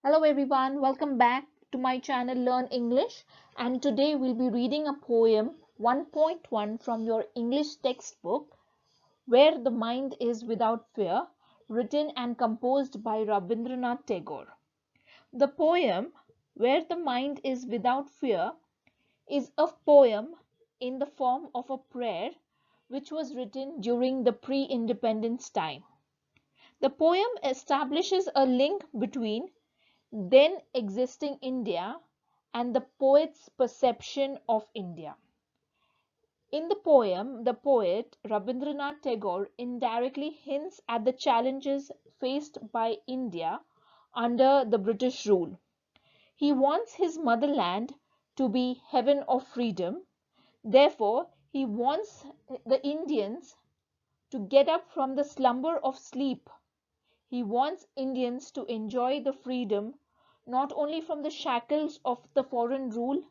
Hello everyone, welcome back to my channel Learn English, and today we'll be reading a poem 1.1 from your English textbook, Where the Mind is Without Fear, written and composed by Rabindranath Tagore. The poem Where the Mind is Without Fear is a poem in the form of a prayer which was written during the pre-independence time. The poem establishes a link between then existing India and the poet's perception of India. In the poem, the poet Rabindranath Tagore indirectly hints at the challenges faced by India under the British rule. He wants his motherland to be heaven of freedom. Therefore, he wants the Indians to get up from the slumber of sleep. He wants Indians to enjoy the freedom not only from the shackles of the foreign rule,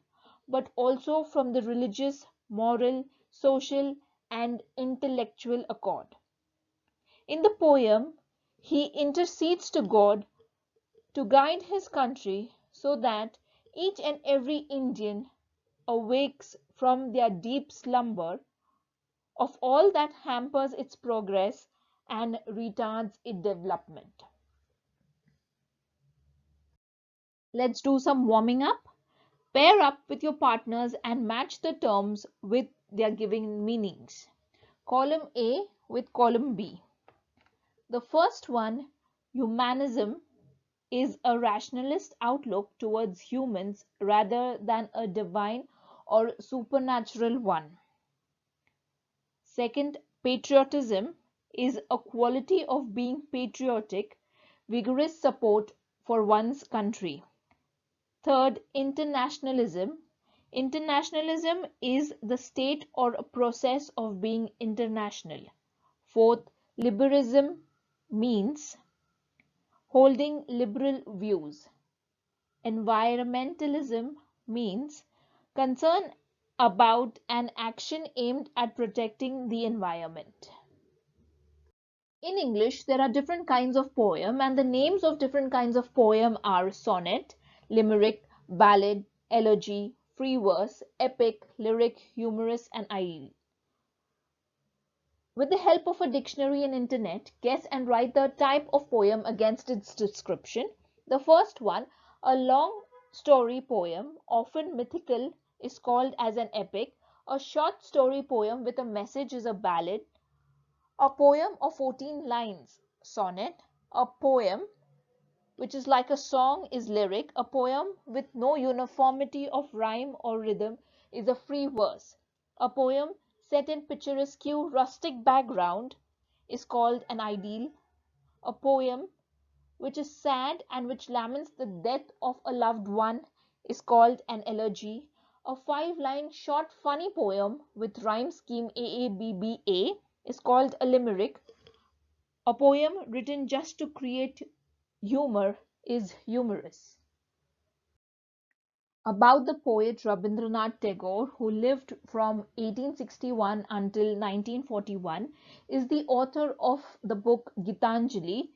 but also from the religious, moral, social, and intellectual accord. In the poem, he intercedes to God to guide his country so that each and every Indian awakes from their deep slumber of all that hampers its progress and retards its development. Let's do some warming up. Pair up with your partners and match the terms with their given meanings. Column A with column B. The first one, humanism, is a rationalist outlook towards humans rather than a divine or supernatural one. Second, patriotism is a quality of being patriotic, vigorous support for one's country. Third, internationalism. Internationalism is the state or a process of being international. Fourth, liberalism means holding liberal views. Environmentalism means concern about an action aimed at protecting the environment. In English, there are different kinds of poem, and the names of different kinds of poem are sonnet, limerick, ballad, elegy, free verse, epic, lyric, humorous, and idyll. With the help of a dictionary and internet, guess and write the type of poem against its description. The first one, a long story poem, often mythical, is called as an epic. A short story poem with a message is a ballad. A poem of 14 lines, sonnet. A poem which is like a song is lyric. A poem with no uniformity of rhyme or rhythm is a free verse. A poem set in picturesque rustic background is called an idyll. A poem which is sad and which laments the death of a loved one is called an elegy. A 5-line short funny poem with rhyme scheme AABBA is called a limerick. A poem written just to create humor is humorous. About the poet Rabindranath Tagore, who lived from 1861 until 1941, is the author of the book Gitanjali,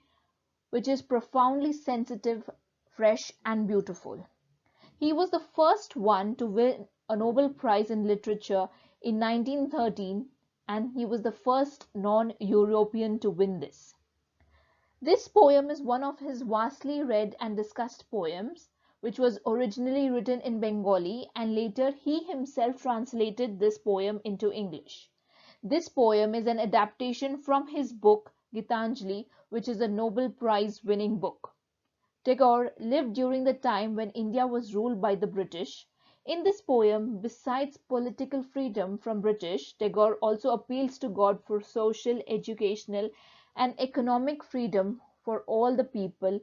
which is profoundly sensitive, fresh, and beautiful. He was the first one to win a Nobel Prize in Literature in 1913, and he was the first non-European to win this. This poem is one of his vastly read and discussed poems, which was originally written in Bengali, and later he himself translated this poem into English. This poem is an adaptation from his book Gitanjali, which is a Nobel Prize winning book. Tagore lived during the time when India was ruled by the British. In this poem, besides political freedom from British, Tagore also appeals to God for social, educational, and economic freedom for all the people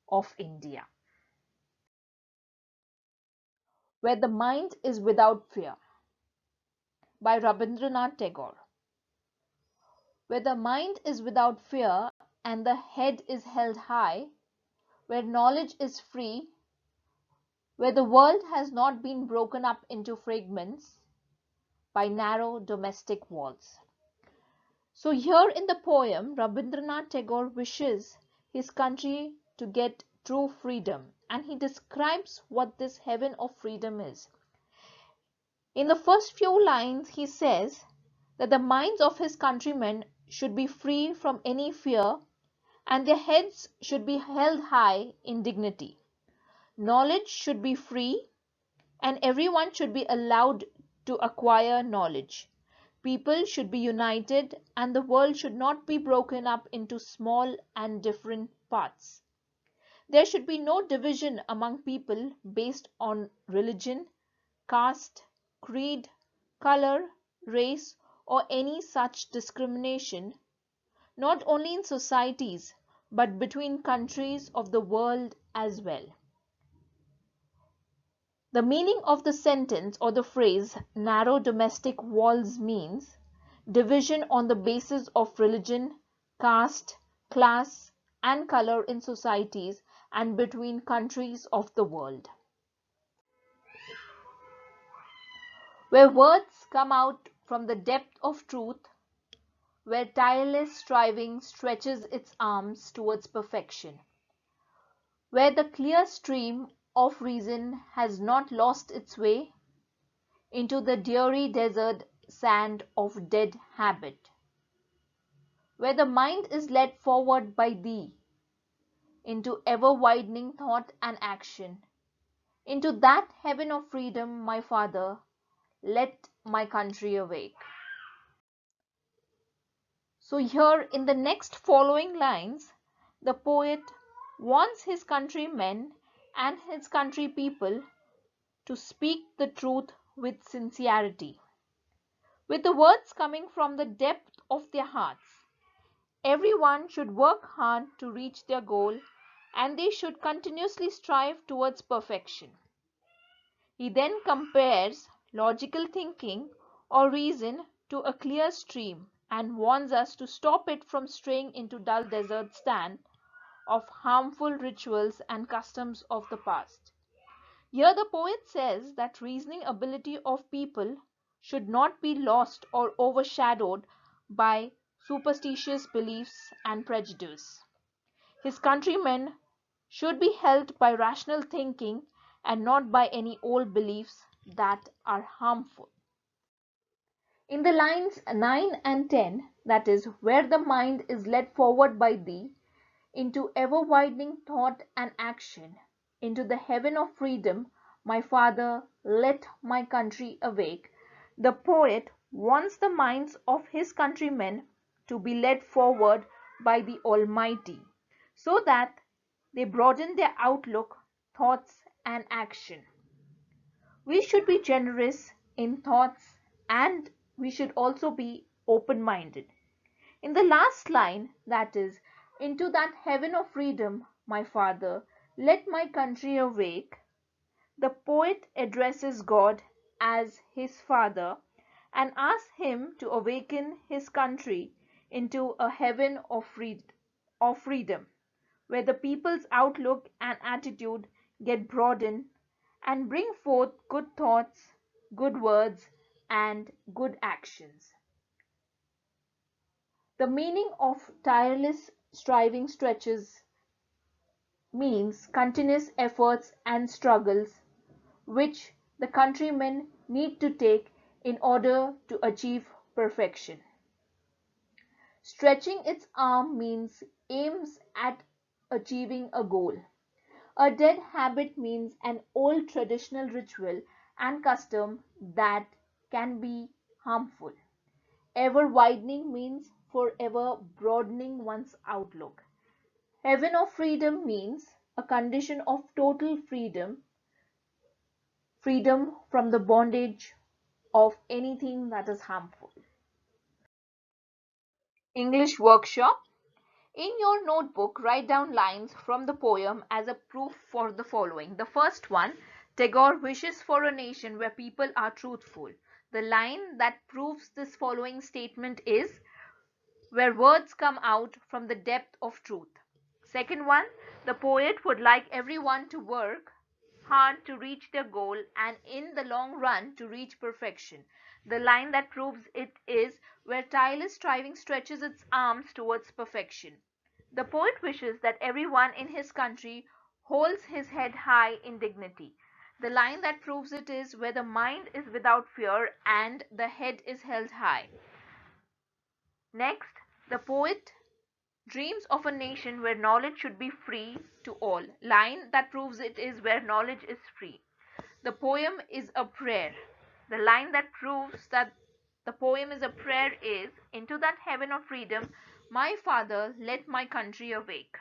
of India. Where the Mind is Without Fear by Rabindranath Tagore. Where the mind is without fear and the head is held high, where knowledge is free, where the world has not been broken up into fragments by narrow domestic walls. So here in the poem, Rabindranath Tagore wishes his country to get true freedom, and he describes what this heaven of freedom is. In the first few lines, he says that the minds of his countrymen should be free from any fear and their heads should be held high in dignity. Knowledge should be free and everyone should be allowed to acquire knowledge. People should be united and the world should not be broken up into small and different parts. There should be no division among people based on religion, caste, creed, color, race, or any such discrimination, not only in societies but between countries of the world as well. The meaning of the sentence or the phrase narrow domestic walls means division on the basis of religion, caste, class, and color in societies and between countries of the world. Where words come out from the depth of truth, where tireless striving stretches its arms towards perfection, where the clear stream of reason has not lost its way into the dreary desert sand of dead habit, where the mind is led forward by thee into ever widening thought and action, into that heaven of freedom, my Father, let my country awake. So, here in the next following lines, the poet wants his countrymen and his country people to speak the truth with sincerity, with the words coming from the depth of their hearts. Everyone should work hard to reach their goal and they should continuously strive towards perfection. He then compares logical thinking or reason to a clear stream and warns us to stop it from straying into dull desert sand of harmful rituals and customs of the past. Here the poet says that reasoning ability of people should not be lost or overshadowed by superstitious beliefs and prejudice. His countrymen should be held by rational thinking and not by any old beliefs that are harmful. In the lines 9 and 10, that is, where the mind is led forward by thee into ever widening thought and action, into the heaven of freedom, my Father, let my country awake, the poet wants the minds of his countrymen to be led forward by the Almighty, so that they broaden their outlook, thoughts, and action. We should be generous in thoughts and we should also be open minded. In the last line, that is, into that heaven of freedom, my Father, let my country awake, the poet addresses God as his Father and asks him to awaken his country into a heaven of freedom, where the people's outlook and attitude get broadened and bring forth good thoughts, good words, and good actions. The meaning of tireless striving stretches means continuous efforts and struggles which the countrymen need to take in order to achieve perfection. Stretching its arm means aims at achieving a goal. A dead habit means an old traditional ritual and custom that can be harmful. Ever widening means forever broadening one's outlook. Heaven of freedom means a condition of total freedom, freedom from the bondage of anything that is harmful. English workshop. In your notebook, write down lines from the poem as a proof for the following. The first one, Tagore wishes for a nation where people are truthful. The line that proves this following statement is, where words come out from the depth of truth. Second one, the poet would like everyone to work hard to reach their goal and in the long run to reach perfection. The line that proves it is, where tireless striving stretches its arms towards perfection. The poet wishes that everyone in his country holds his head high in dignity. The line that proves it is where the mind is without fear and the head is held high. Next, the poet dreams of a nation where knowledge should be free to all. Line that proves it is where knowledge is free. The poem is a prayer. The line that proves that the poem is a prayer is, into that heaven of freedom, my father, let my country awake.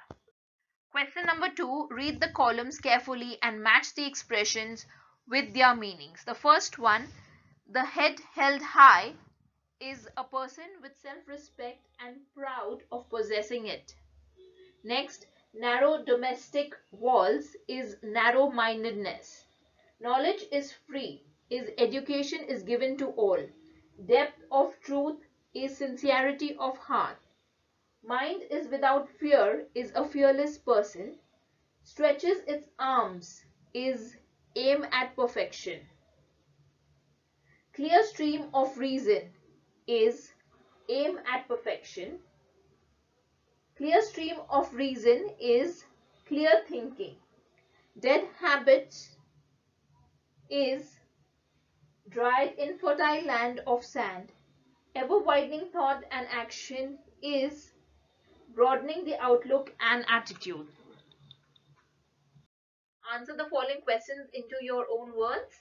Question number 2. Read the columns carefully and match the expressions with their meanings. The first one, the head held high, is a person with self-respect and proud of possessing it. Next, narrow domestic walls is narrow-mindedness. Knowledge is free, is education is given to all. Depth of truth is sincerity of heart. Mind is without fear is a fearless person. Stretches its arms is aim at perfection. Clear stream of reason is aim at perfection. Clear stream of reason is clear thinking. Dead habits is dried infertile land of sand. Ever widening thought and action is broadening the outlook and attitude. Answer the following questions into your own words.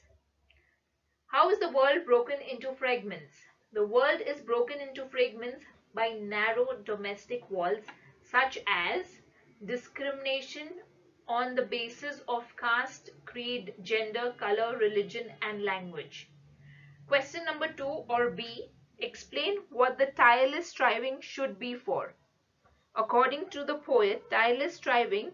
How is the world broken into fragments? The world is broken into fragments by narrow domestic walls such as discrimination on the basis of caste, creed, gender, color, religion, and language. Question number 2 or B. Explain what the tireless striving should be for. According to the poet, tireless striving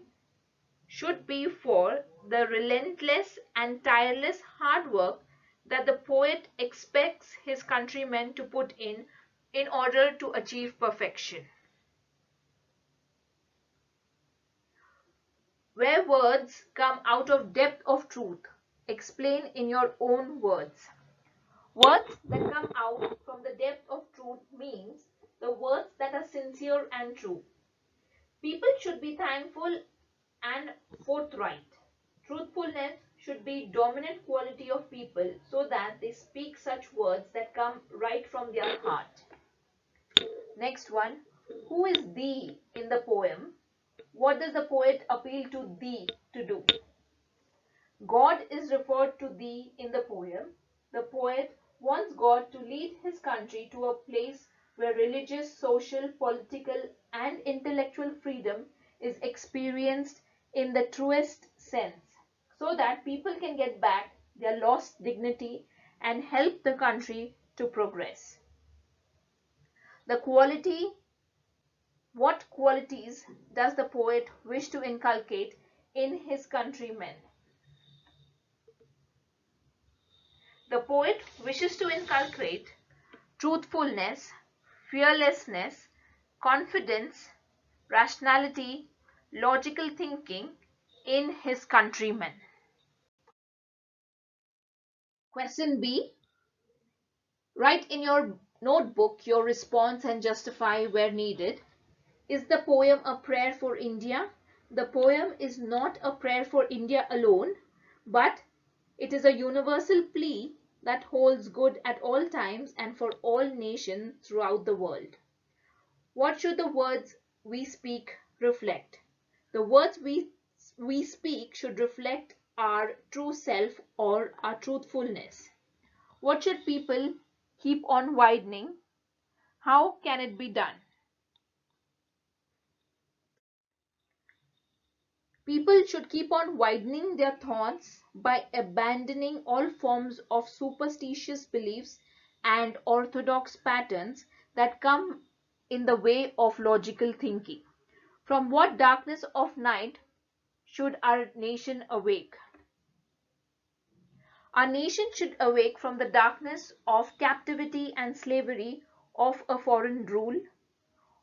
should be for the relentless and tireless hard work that the poet expects his countrymen to put in order to achieve perfection. Where words come out of depth of truth, explain in your own words. Words that come out from the depth of truth means the words that are sincere and true. People should be thankful and forthright. Truthfulness should be dominant quality of people so that they speak such words that come right from their heart. Next one, who is thee in the poem? What does the poet appeal to thee to do? God is referred to thee in the poem. The poet wants God to lead his country to a place where religious, social, political, and intellectual freedom is experienced in the truest sense, so that people can get back their lost dignity and help the country to progress. What qualities does the poet wish to inculcate in his countrymen? The poet wishes to inculcate truthfulness, fearlessness, confidence, rationality, logical thinking in his countrymen. Question B. Write in your notebook your response and justify where needed. Is the poem a prayer for India? The poem is not a prayer for India alone, but it is a universal plea that holds good at all times and for all nations throughout the world. What should the words we speak reflect? The words we speak should reflect our true self or our truthfulness. What should people keep on widening? How can it be done? People should keep on widening their thoughts by abandoning all forms of superstitious beliefs and orthodox patterns that come in the way of logical thinking. From what darkness of night should our nation awake? Our nation should awake from the darkness of captivity and slavery of a foreign rule,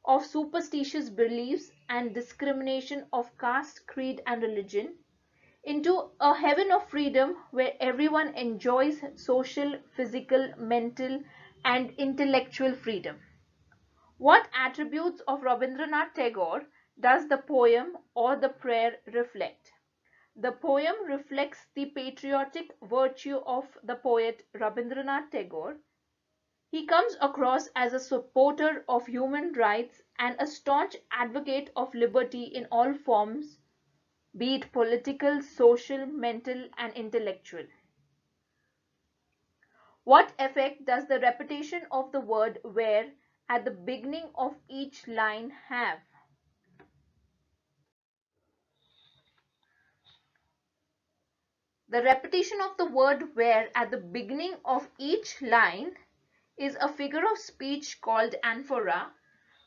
of superstitious beliefs and discrimination of caste, creed, and religion, into a heaven of freedom where everyone enjoys social, physical, mental, and intellectual freedom. What attributes of Rabindranath Tagore does the poem or the prayer reflect? The poem reflects the patriotic virtue of the poet Rabindranath Tagore. He comes across as a supporter of human rights and a staunch advocate of liberty in all forms, be it political, social, mental, and intellectual. What effect does the repetition of the word where at the beginning of each line have? The repetition of the word where at the beginning of each line is a figure of speech called anaphora,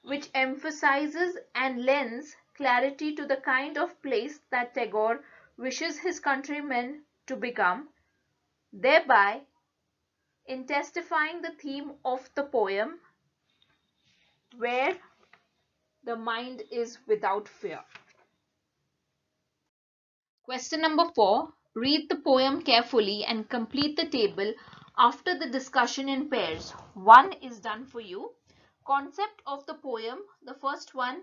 which emphasizes and lends clarity to the kind of place that Tagore wishes his countrymen to become, thereby intensifying the theme of the poem, where the mind is without fear. Question number 4. Read the poem carefully and complete the table after the discussion in pairs. 1 is done for you. Concept of the poem. The first one,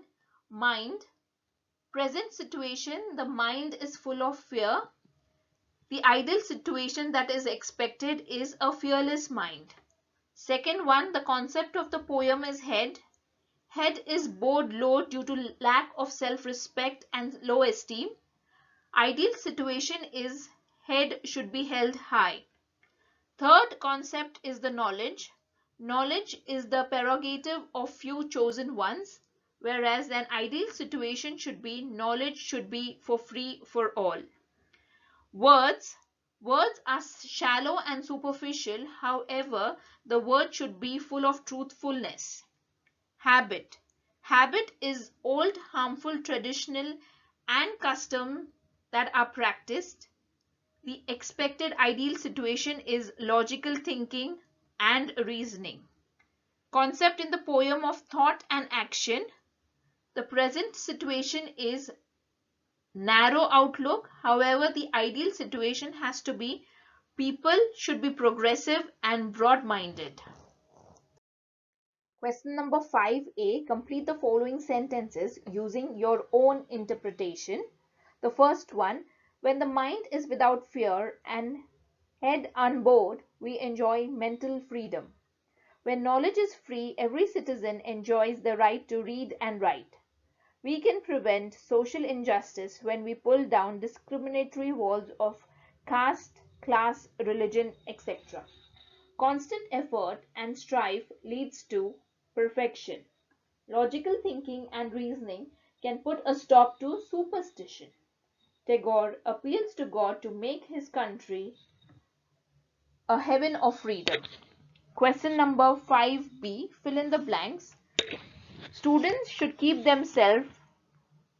mind. Present situation, the mind is full of fear. The ideal situation that is expected is a fearless mind. Second one, the concept of the poem is head. Head is bowed low due to lack of self-respect and low esteem. Ideal situation is head should be held high. Third concept is the knowledge. Knowledge is the prerogative of few chosen ones, whereas an ideal situation should be knowledge should be for free for all. Words. Words are shallow and superficial, however, the word should be full of truthfulness. Habit. Habit is old, harmful, traditional, and custom that are practiced. The expected ideal situation is logical thinking and reasoning. Concept in the poem of thought and action. The present situation is narrow outlook. However, the ideal situation has to be people should be progressive and broad-minded. Question number 5a. Complete the following sentences using your own interpretation. The first one, when the mind is without fear and head unbowed, we enjoy mental freedom. When knowledge is free, every citizen enjoys the right to read and write. We can prevent social injustice when we pull down discriminatory walls of caste, class, religion, etc. Constant effort and strife leads to perfection. Logical thinking and reasoning can put a stop to superstition. Tagore appeals to God to make his country a heaven of freedom. Question number 5b. Fill in the blanks. Students should keep themselves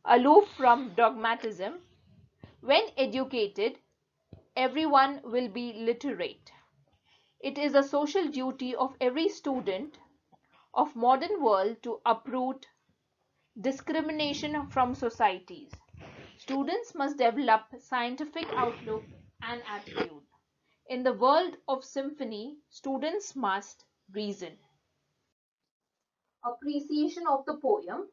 aloof from dogmatism. When educated, everyone will be literate. It is a social duty of every student of modern world to uproot discrimination from societies. Students must develop scientific outlook and attitude. In the world of symphony, students must reason. Appreciation of the poem.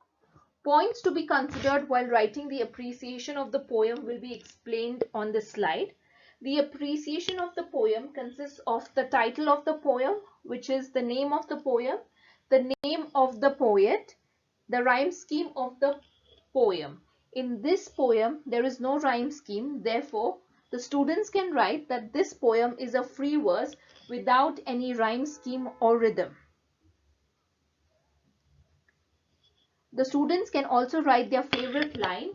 Points to be considered while writing the appreciation of the poem will be explained on this slide. The appreciation of the poem consists of the title of the poem, which is the name of the poem, the name of the poet, the rhyme scheme of the poem. In this poem, there is no rhyme scheme. Therefore, the students can write that this poem is a free verse without any rhyme scheme or rhythm. The students can also write their favorite line,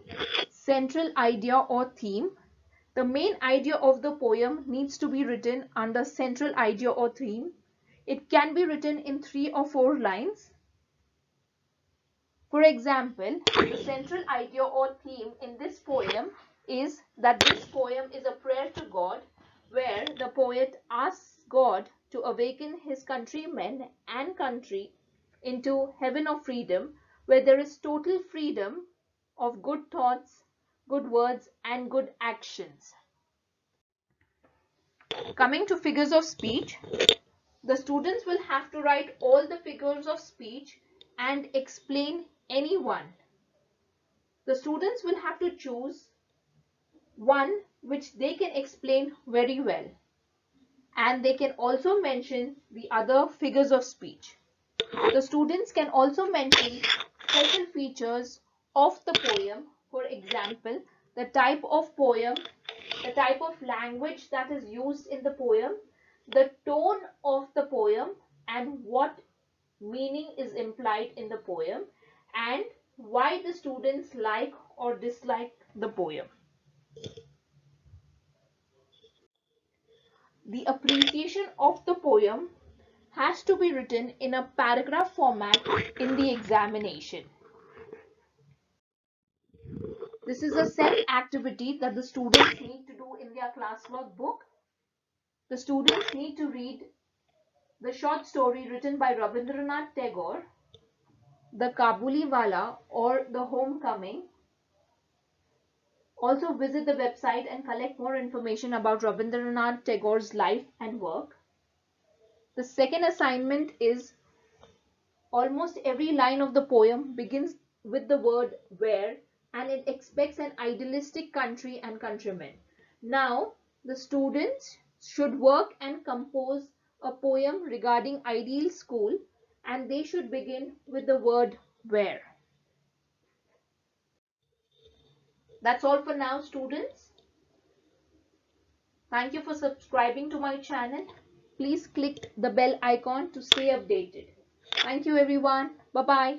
central idea or theme. The main idea of the poem needs to be written under central idea or theme. It can be written in 3 or 4 lines. For example, the central idea or theme in this poem is that this poem is a prayer to God, where the poet asks God to awaken his countrymen and country into heaven of freedom, where there is total freedom of good thoughts, good words, and good actions. Coming to figures of speech, the students will have to write all the figures of speech and explain any one. The students will have to choose one which they can explain very well, and they can also mention the other figures of speech. The students can also mention special features of the poem, for example, the type of poem, the type of language that is used in the poem, the tone of the poem, and what meaning is implied in the poem, and why the students like or dislike the poem. The appreciation of the poem has to be written in a paragraph format in the examination. This is a set activity that the students need to do in their classwork book. The students need to read the short story written by Rabindranath Tagore, The Kabuliwala or The Homecoming. Also visit the website and collect more information about Rabindranath Tagore's life and work. The second assignment is almost every line of the poem begins with the word where, and it expects an idealistic country and countrymen. Now, the students should work and compose a poem regarding ideal school, and they should begin with the word where. That's all for now, students. Thank you for subscribing to my channel. Please click the bell icon to stay updated. Thank you everyone. Bye-bye.